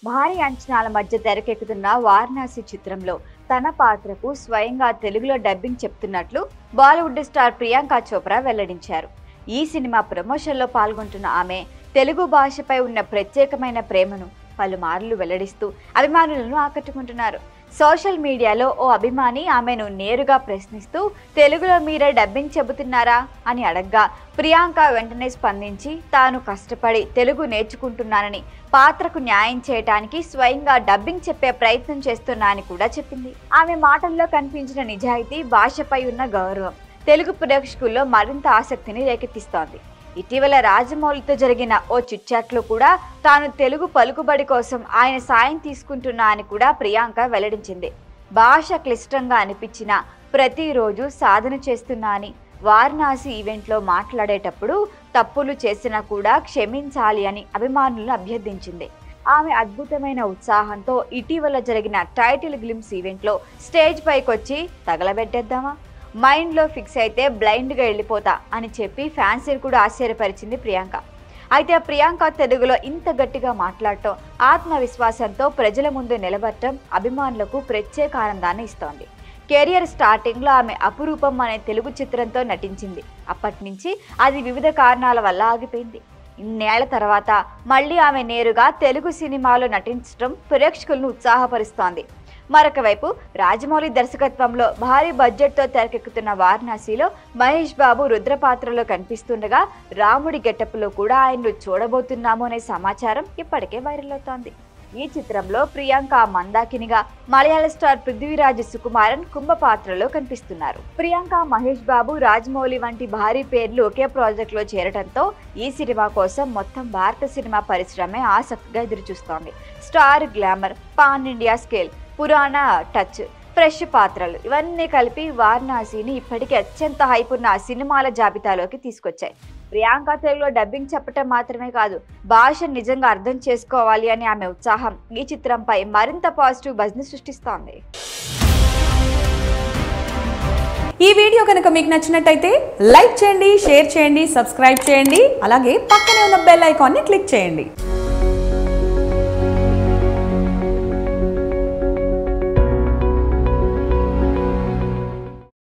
భారీ అంచనాల మధ్య తెరకెక్కుతున్న వారణాసి చిత్రంలో తన పాత్రకు స్వయంగా తెలుగులో డబ్బింగ్ చెప్తున్నట్లు బాలీవుడ్ స్టార్ ప్రియాంక చోప్రా వెల్లడించారు. ఈ సినిమా ప్రమోషన్లో పాల్గొంటున్న ఆమె తెలుగు భాషపై ఉన్న ప్రత్యేకమైన ప్రేమను పలుమార్లు వెల్లడిస్తూ అభిమానులను ఆకట్టుకుంటున్నారు. సోషల్ మీడియాలో ఓ అభిమాని ఆమెను నేరుగా ప్రశ్నిస్తూ తెలుగులో మీరే డబ్బింగ్ చెబుతున్నారా అని అడగ్గా ప్రియాంక వెంటనే స్పందించి తాను కష్టపడి తెలుగు నేర్చుకుంటున్నానని, పాత్రకు న్యాయం చేయడానికి స్వయంగా డబ్బింగ్ చెప్పే ప్రయత్నం చేస్తున్నా అని కూడా చెప్పింది. ఆమె మాటల్లో కనిపించిన నిజాయితీ, భాషపై ఉన్న గౌరవం తెలుగు ప్రేక్షకుల్లో మరింత ఆసక్తిని రేకెత్తిస్తోంది. ఇటీవల రాజమౌళితో జరిగిన ఓ చిట్చాట్లో కూడా తాను తెలుగు పలుకుబడి కోసం ఆయన సాయం తీసుకుంటున్నా అని కూడా ప్రియాంక వెల్లడించింది. భాష క్లిష్టంగా అనిపించినా ప్రతిరోజు సాధన చేస్తున్నా అని, వారణాసి ఈవెంట్లో మాట్లాడేటప్పుడు తప్పులు చేసినా కూడా క్షమించాలి అని అభిమానులను అభ్యర్థించింది. ఆమె అద్భుతమైన ఉత్సాహంతో ఇటీవల జరిగిన టైటిల్ గ్లిమ్స్ ఈవెంట్లో స్టేజ్ పైకొచ్చి తగలబెట్టేద్దామా, మైండ్లో ఫిక్స్ అయితే బ్లైండ్గా వెళ్ళిపోతా అని చెప్పి ఫ్యాన్స్ని కూడా ఆశ్చర్యపరిచింది ప్రియాంక. అయితే ప్రియాంక తెలుగులో ఇంత గట్టిగా మాట్లాడటం, ఆత్మవిశ్వాసంతో ప్రజల ముందు నిలబడటం అభిమానులకు ప్రత్యేక ఆనందాన్ని ఇస్తోంది. కెరియర్ స్టార్టింగ్లో ఆమె అపురూపం అనే తెలుగు చిత్రంతో నటించింది. అప్పటి నుంచి అది వివిధ కారణాల వల్ల ఆగిపోయింది. ఇన్నేళ్ల తర్వాత మళ్ళీ ఆమె నేరుగా తెలుగు సినిమాలో నటించడం ప్రేక్షకులను ఉత్సాహపరుస్తోంది. మరొక వైపు రాజమౌళి దర్శకత్వంలో భారీ బడ్జెట్తో తెరకెక్కుతున్న వారణాసిలో మహేష్ బాబు రుద్ర పాత్రలో కనిపిస్తుండగా రాముడి గెటప్లో కూడా ఆయన్ను చూడబోతున్నాము అనే సమాచారం ఇప్పటికే వైరల్ అవుతోంది. ఈ చిత్రంలో ప్రియాంక మందాకినిగా, మలయాళ స్టార్ పృథ్వీరాజ్ సుకుమారన్ కుంభ పాత్రలో కనిపిస్తున్నారు. ప్రియాంక, మహేష్ బాబు, రాజమౌళి వంటి భారీ పేర్లు ఒకే ప్రాజెక్టులో చేరడంతో ఈ సినిమా కోసం మొత్తం భారత సినిమా పరిశ్రమే ఆసక్తిగా ఎదురుచూస్తోంది. Star, glamour, pan India scale, పురాణ టచ్, ఫ్రెష్ పాత్రలు ఇవన్నీ కలిపి వారణాసిని ఇప్పటికీ అత్యంత హైప్ ఉన్న సినిమాల జాబితాలోకి తీసుకొచ్చాయి. ప్రియాంక తెలుగులో డబ్బింగ్ చెప్పటం మాత్రమే కాదు, భాష నిజంగా అర్థం చేసుకోవాలి అని ఆమె ఉత్సాహం ఈ చిత్రంపై మరింత పాజిటివ్ బజ్ ని సృష్టిస్తోంది. ఈ వీడియో కనుక మీకు నచ్చినట్టయితే లైక్ చేయండి, షేర్ చేయండి, సబ్స్క్రైబ్ చేయండి. అలాగే పక్కనే ఉన్న బెల్ ఐకాన్ని క్లిక్ చేయండి.